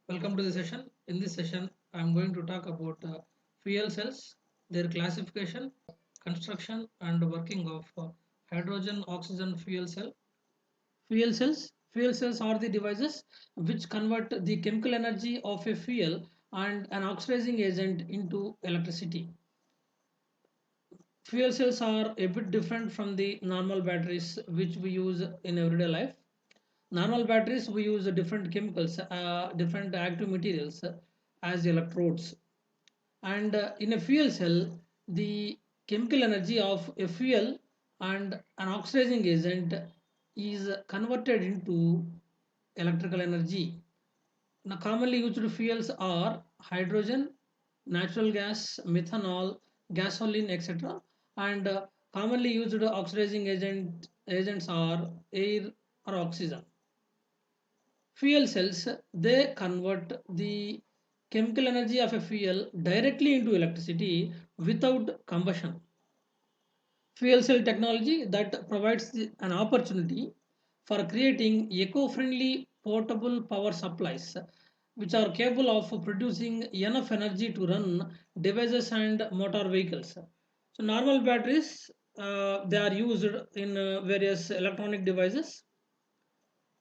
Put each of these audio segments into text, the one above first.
Welcome to the session. In this session, I am going to talk about fuel cells, their classification, construction, and working of hydrogen oxygen fuel cell. Fuel cells are the devices which convert the chemical energy of a fuel and an oxidizing agent into electricity. Fuel cells are a bit different from the normal batteries which we use in everyday life. Normal batteries we use different chemicals, different active materials as electrodes. And in a fuel cell, the chemical energy of a fuel and an oxidizing agent is converted into electrical energy. Now, commonly used fuels are hydrogen, natural gas, methanol, gasoline, etc. And commonly used oxidizing agents are air or oxygen. Fuel cells, they convert the chemical energy of a fuel directly into electricity without combustion. Fuel cell technology that provides an opportunity for creating eco-friendly portable power supplies which are capable of producing enough energy to run devices and motor vehicles. So normal batteries, they are used in various electronic devices,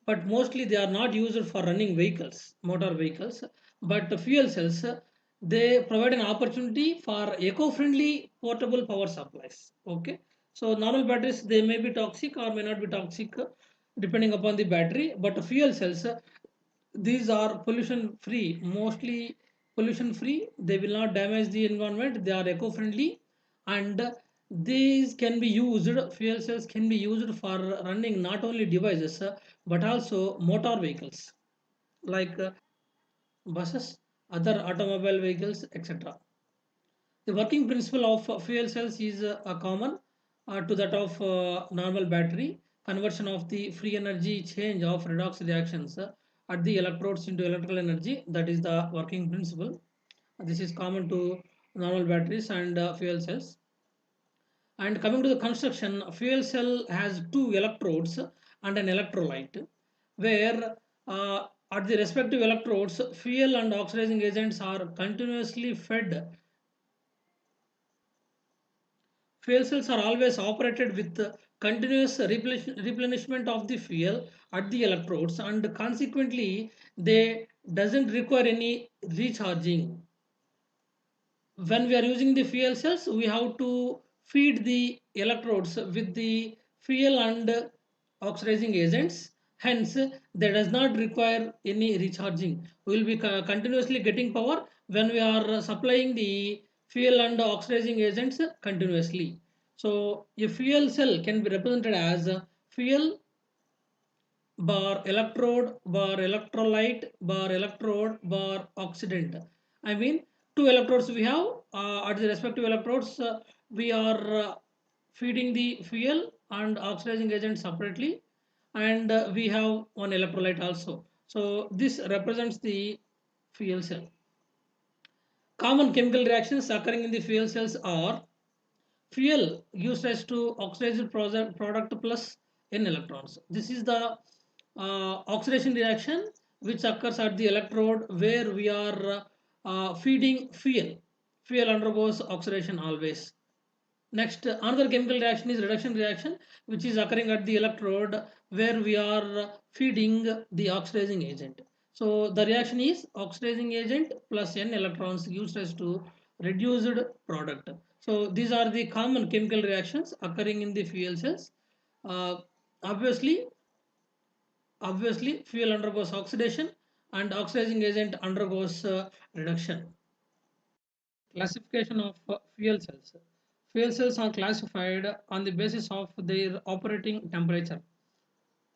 but mostly they are not used for running vehicles, motor vehicles. But the fuel cells, they provide an opportunity for eco-friendly portable power supplies. Okay, so normal batteries they may be toxic or may not be toxic depending upon the battery. But the fuel cells, these are pollution free, mostly pollution free. They will not damage the environment. They are eco-friendly, and these can be used. Fuel cells can be used for running not only devices but also motor vehicles like buses, other automobile vehicles, etc. The working principle of fuel cells is common to that of normal battery. Conversion of the free energy change of redox reactions at the electrodes into electrical energy. That is the working principle. This is common to normal batteries and fuel cells. And coming to the construction, fuel cell has two electrodes and an electrolyte, where at the respective electrodes, fuel and oxidizing agents are continuously fed. Fuel cells are always operated with continuous replenishment of the fuel at the electrodes, and consequently they doesn't require any recharging. When we are using the fuel cells, we have to feed the electrodes with the fuel and oxidizing agents. Hence, they does not require any recharging. We will be continuously getting power when we are supplying the fuel and oxidizing agents continuously. So, a fuel cell can be represented as fuel bar electrode bar electrolyte bar electrode bar oxidant. I mean, two electrodes we have. At the respective electrodes, we are feeding the fuel and oxidizing agent separately, and we have one electrolyte also. So this represents the fuel cell. Common chemical reactions occurring in the fuel cells are: fuel gives rise to oxidized product plus n electrons. This is the oxidation reaction which occurs at the electrode where we are feeding fuel. Fuel undergoes oxidation always. Next, another chemical reaction is reduction reaction, which is occurring at the electrode where we are feeding the oxidizing agent. So the reaction is oxidizing agent plus n electrons gives rise to reduced product. So these are the common chemical reactions occurring in the fuel cells. Uh, obviously, obviously, fuel undergoes oxidation and oxidizing agent undergoes reduction. Classification of fuel cells. Fuel cells are classified on the basis of their operating temperature.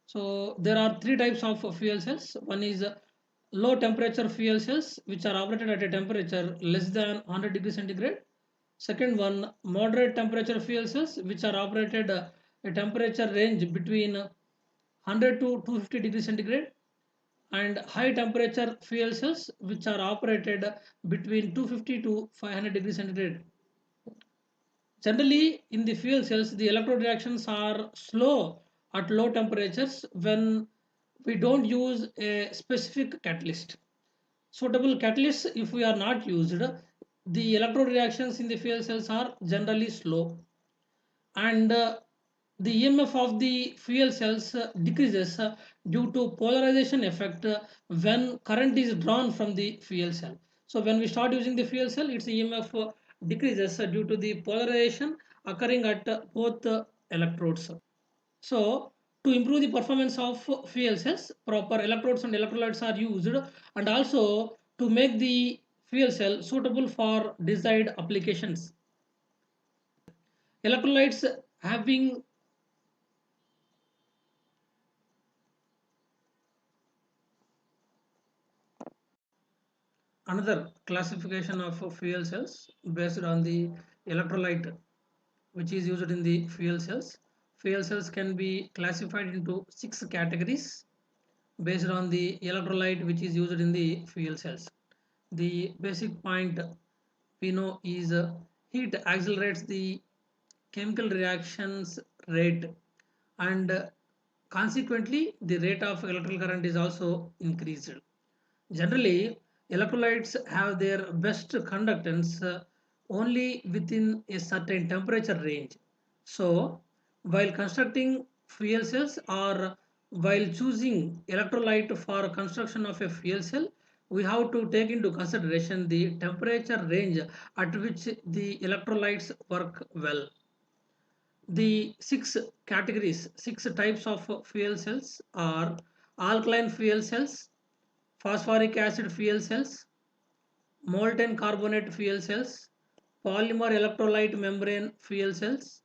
So there are three types of fuel cells. One is low temperature fuel cells, which are operated at a temperature less than 100 degrees centigrade. Second one, moderate temperature fuel cells, which are operated a temperature range between 100 to 250 degrees centigrade, and high temperature fuel cells which are operated between 250 to 500 degrees centigrade. Generally, in the fuel cells, the electrode reactions are slow at low temperatures when we don't use a specific catalyst. Suitable catalysts, if we are not used, the electrode reactions in the fuel cells are generally slow, and the EMF of the fuel cells decreases due to polarization effect when current is drawn from the fuel cell. So when we start using the fuel cell, its EMF decreases due to the polarization occurring at both electrodes. So to improve the performance of fuel cells, proper electrodes and electrolytes are used, and also to make the fuel cell suitable for desired applications. Electrolytes having another classification of fuel cells based on the electrolyte which is used in the fuel cells. Fuel cells can be classified into 6 categories based on the electrolyte which is used in the fuel cells. The basic point we know is heat accelerates the chemical reactions rate, and consequently the rate of electrical current is also increased. Generally, electrolytes have their best conductance only within a certain temperature range. So, while constructing fuel cells or while choosing electrolyte for construction of a fuel cell, we have to take into consideration the temperature range at which the electrolytes work well. The 6 categories, 6 types of fuel cells are alkaline fuel cells, phosphoric acid fuel cells, molten carbonate fuel cells, polymer electrolyte membrane fuel cells,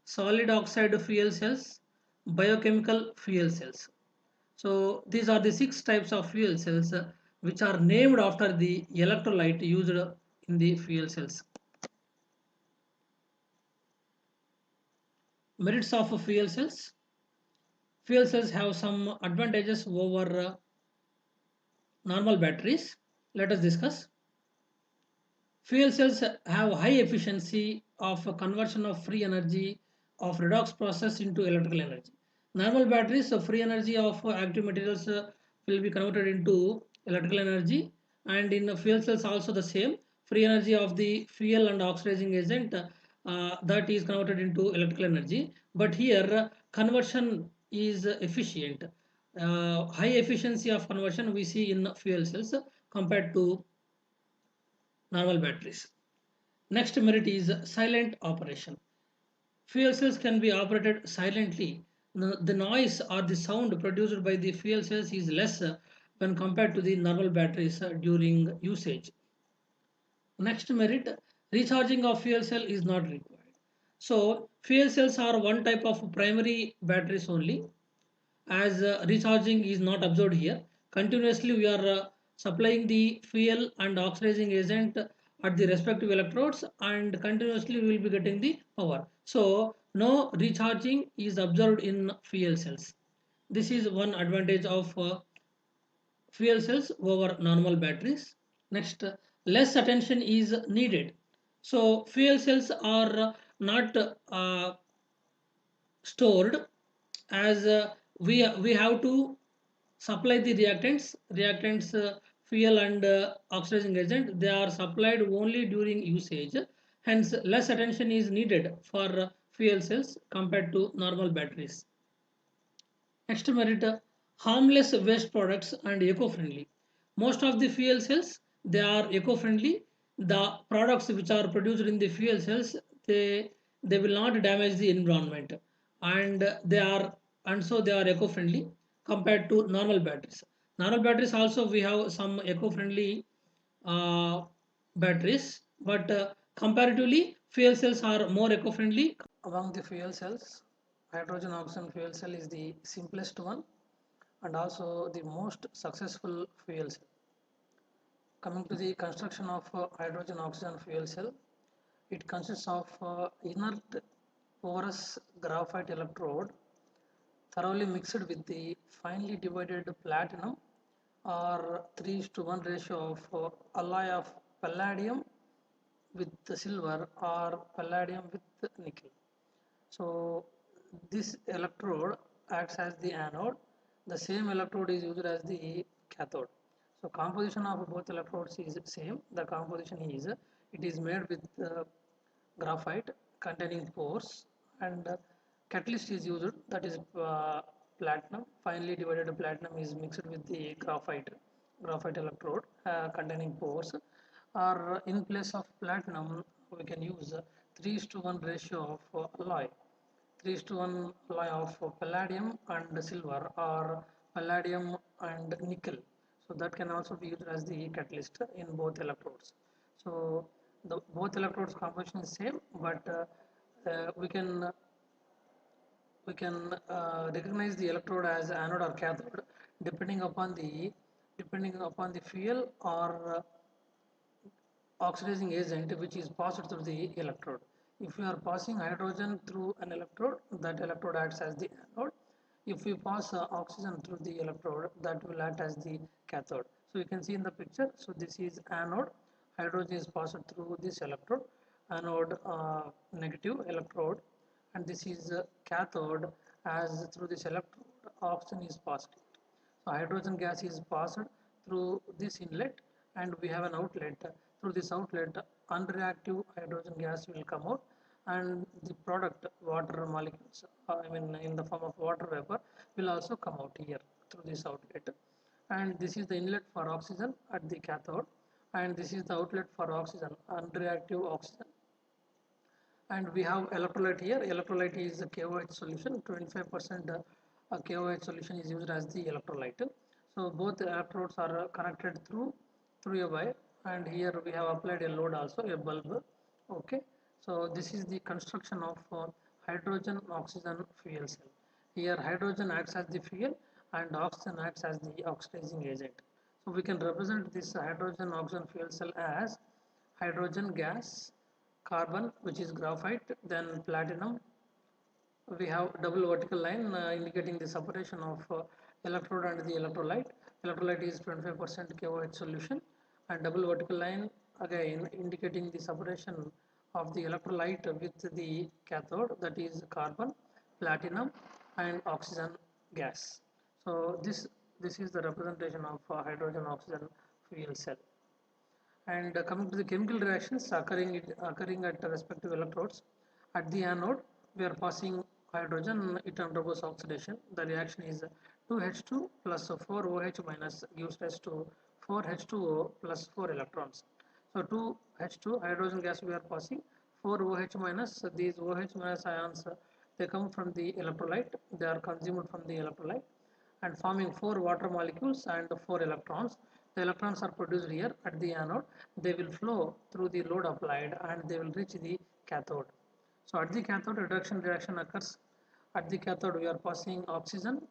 solid oxide fuel cells, biochemical fuel cells. So these are the 6 types of fuel cells which are named after the electrolyte used in the fuel cells. Merits of fuel cells. Fuel cells have some advantages over normal batteries. Let us discuss. Fuel cells have high efficiency of conversion of free energy of redox process into electrical energy. Normal batteries, free energy of active materials will be converted into electrical energy, and in fuel cells also the same. Free energy of the fuel and oxidizing agent that is converted into electrical energy. But here conversion is efficient. High efficiency of conversion we see in fuel cells compared to normal batteries. Next merit is silent operation. Fuel cells can be operated silently. The noise or the sound produced by the fuel cells is less when compared to the normal batteries during usage. Next merit, recharging of fuel cell is not required. So fuel cells are one type of primary batteries only, as recharging is not observed here. Continuously we are supplying the fuel and oxidizing agent at the respective electrodes, and continuously we will be getting the power. So no recharging is observed in fuel cells. This is one advantage of fuel cells over normal batteries. Next, less attention is needed. So fuel cells are not stored, as we have to supply the reactants, fuel and oxidizing agent. They are supplied only during usage, hence less attention is needed for fuel cells compared to normal batteries. Next merit, harmless waste products and eco-friendly. Most of the fuel cells, they are eco-friendly. The products which are produced in the fuel cells, they will not damage the environment, and so they are eco-friendly compared to normal batteries. Normal batteries also we have some eco-friendly uh, batteries, but comparatively fuel cells are more eco-friendly. Among the fuel cells, hydrogen oxygen fuel cell is the simplest one and also the most successful fuel cell. Coming to the construction of hydrogen oxygen fuel cell, it consists of inert porous graphite electrode thoroughly mixed with the finely divided platinum or 3:1 ratio of alloy of palladium with silver or palladium with nickel. So this electrode acts as the anode. The same electrode is used as the cathode. So composition of both electrodes is same. The composition is it is made with graphite containing pores, and catalyst is used, that is platinum. Finely divided platinum is mixed with the graphite electrode containing pores. Or in place of platinum we can use 3:1 ratio of alloy, 3:1 alloy of palladium and silver, or palladium and nickel. So that can also be used as the catalyst in both electrodes. So the both electrodes composition is same, but we can recognize the electrode as anode or cathode depending upon the fuel or oxidizing agent which is passed through the electrode. If you are passing hydrogen through an electrode, that electrode acts as the anode. If we pass oxygen through the electrode, that will act as the cathode. So you can see in the picture. So this is anode. Hydrogen is passed through this electrode, anode negative electrode, and this is cathode, as through this electrode oxygen is passed. So hydrogen gas is passed through this inlet, and we have an outlet. Through this outlet, unreactive hydrogen gas will come out, and the product water molecules, I mean in the form of water vapor, will also come out here through this outlet. And this is the inlet for oxygen at the cathode, and this is the outlet for oxygen, unreactive oxygen. And we have electrolyte here. Electrolyte is a KOH solution. 25% KOH solution is used as the electrolyte. So both electrodes are connected through a wire, and here we have applied a load also, a bulb. Okay. So this is the construction of hydrogen oxygen fuel cell. Here hydrogen acts as the fuel and oxygen acts as the oxidizing agent. So we can represent this hydrogen oxygen fuel cell as hydrogen gas, carbon which is graphite, then platinum. We have double vertical line indicating the separation of electrode and the electrolyte. Electrolyte is 25% KOH solution, and double vertical line again indicating the separation of the electrolyte with the cathode, that is carbon, platinum and oxygen gas. So this is the representation of hydrogen oxygen fuel cell. And coming to the chemical reactions occurring at the respective electrodes, at the anode we are passing hydrogen, it undergoes oxidation. The reaction is 2H2 plus 4OH minus gives rise to 4H2O plus 4 electrons. So 2H2 hydrogen gas we are passing, 4OH minus, these OH minus ions they come from the electrolyte, they are consumed from the electrolyte and forming 4 water molecules and 4 electrons. The electrons are produced here at the anode. They will flow through the load applied and they will reach the cathode. So at the cathode, reduction reaction occurs. At the cathode, we are passing oxygen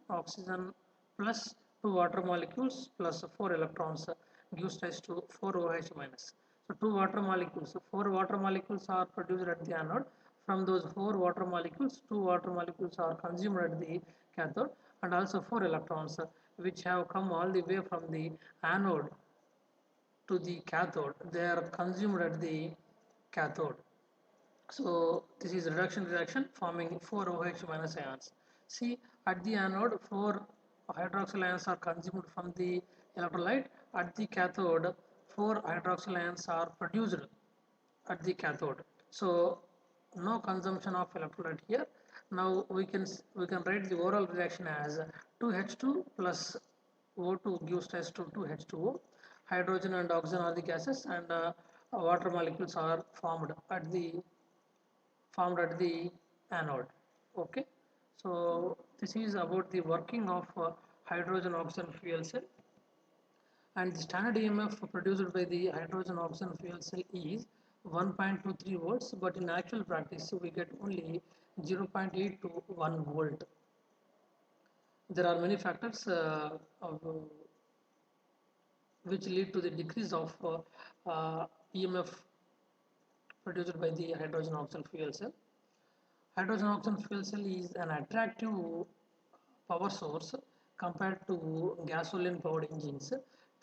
plus 2 water molecules plus 4 electrons gives rise to 4 OH minus. So 2 water molecules, 4 water molecules are produced at the anode. From those 4 water molecules, 2 water molecules are consumed at the cathode, and also 4 electrons which have come all the way from the anode to the cathode. They are consumed at the cathode. So this is reduction reaction forming 4 OH minus ions. See, at the anode 4 hydroxyl ions are consumed from the electrolyte. At the cathode 4 hydroxyl ions are produced at the cathode. So no consumption of electrolyte here. Now we can write the overall reaction as 2H2 plus O2 gives rise to 2H2O. Hydrogen and oxygen are the gases, and water molecules are formed at the anode. Okay, so this is about the working of hydrogen oxygen fuel cell, and the standard EMF produced by the hydrogen oxygen fuel cell is 1.23 volts, but in actual practice we get only 0.8 to 1 volt. There are many factors which lead to the decrease of EMF produced by the hydrogen oxygen fuel cell. Hydrogen oxygen fuel cell is an attractive power source compared to gasoline powered engines.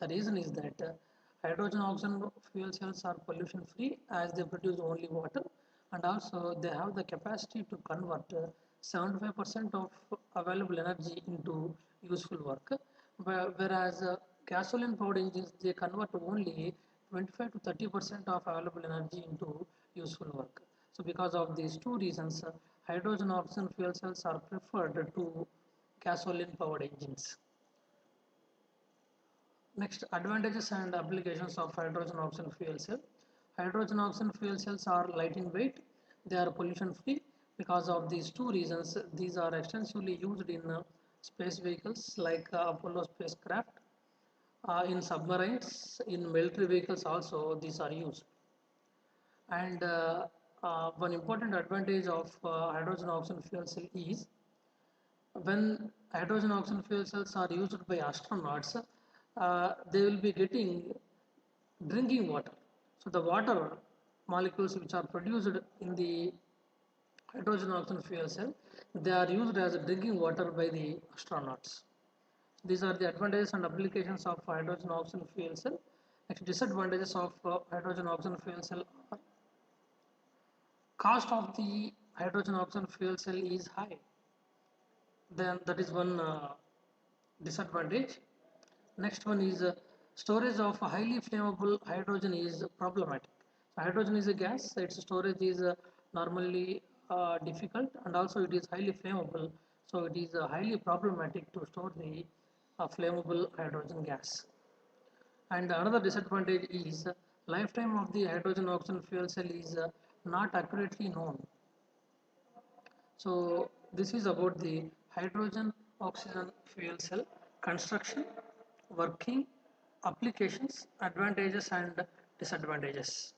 The reason is that hydrogen oxygen fuel cells are pollution free as they produce only water, and also they have the capacity to convert 75% of available energy into useful work, whereas gasoline powered engines, they convert only 25 to 30% of available energy into useful work. So because of these two reasons, hydrogen oxygen fuel cells are preferred to gasoline powered engines. Next, advantages and applications of hydrogen oxygen fuel cell. Hydrogen oxygen fuel cells are light in weight. They are pollution free. Because of these two reasons, these are extensively used in space vehicles like Apollo spacecraft, in submarines, in military vehicles also these are used. And one important advantage of hydrogen oxygen fuel cell is when hydrogen oxygen fuel cells are used by astronauts, they will be getting drinking water. So the water molecules which are produced in the hydrogen oxygen fuel cell, they are used as drinking water by the astronauts. These are the advantages and applications of hydrogen oxygen fuel cell. Next, disadvantages of hydrogen oxygen fuel cell are cost of the hydrogen oxygen fuel cell is high. Then that is one disadvantage. Next one is storage of highly flammable hydrogen is problematic. So hydrogen is a gas, its storage is normally difficult, and also it is highly flammable. So it is highly problematic to store the flammable hydrogen gas. And another disadvantage is lifetime of the hydrogen oxygen fuel cell is not accurately known. So this is about the hydrogen oxygen fuel cell construction, working, applications, advantages and disadvantages.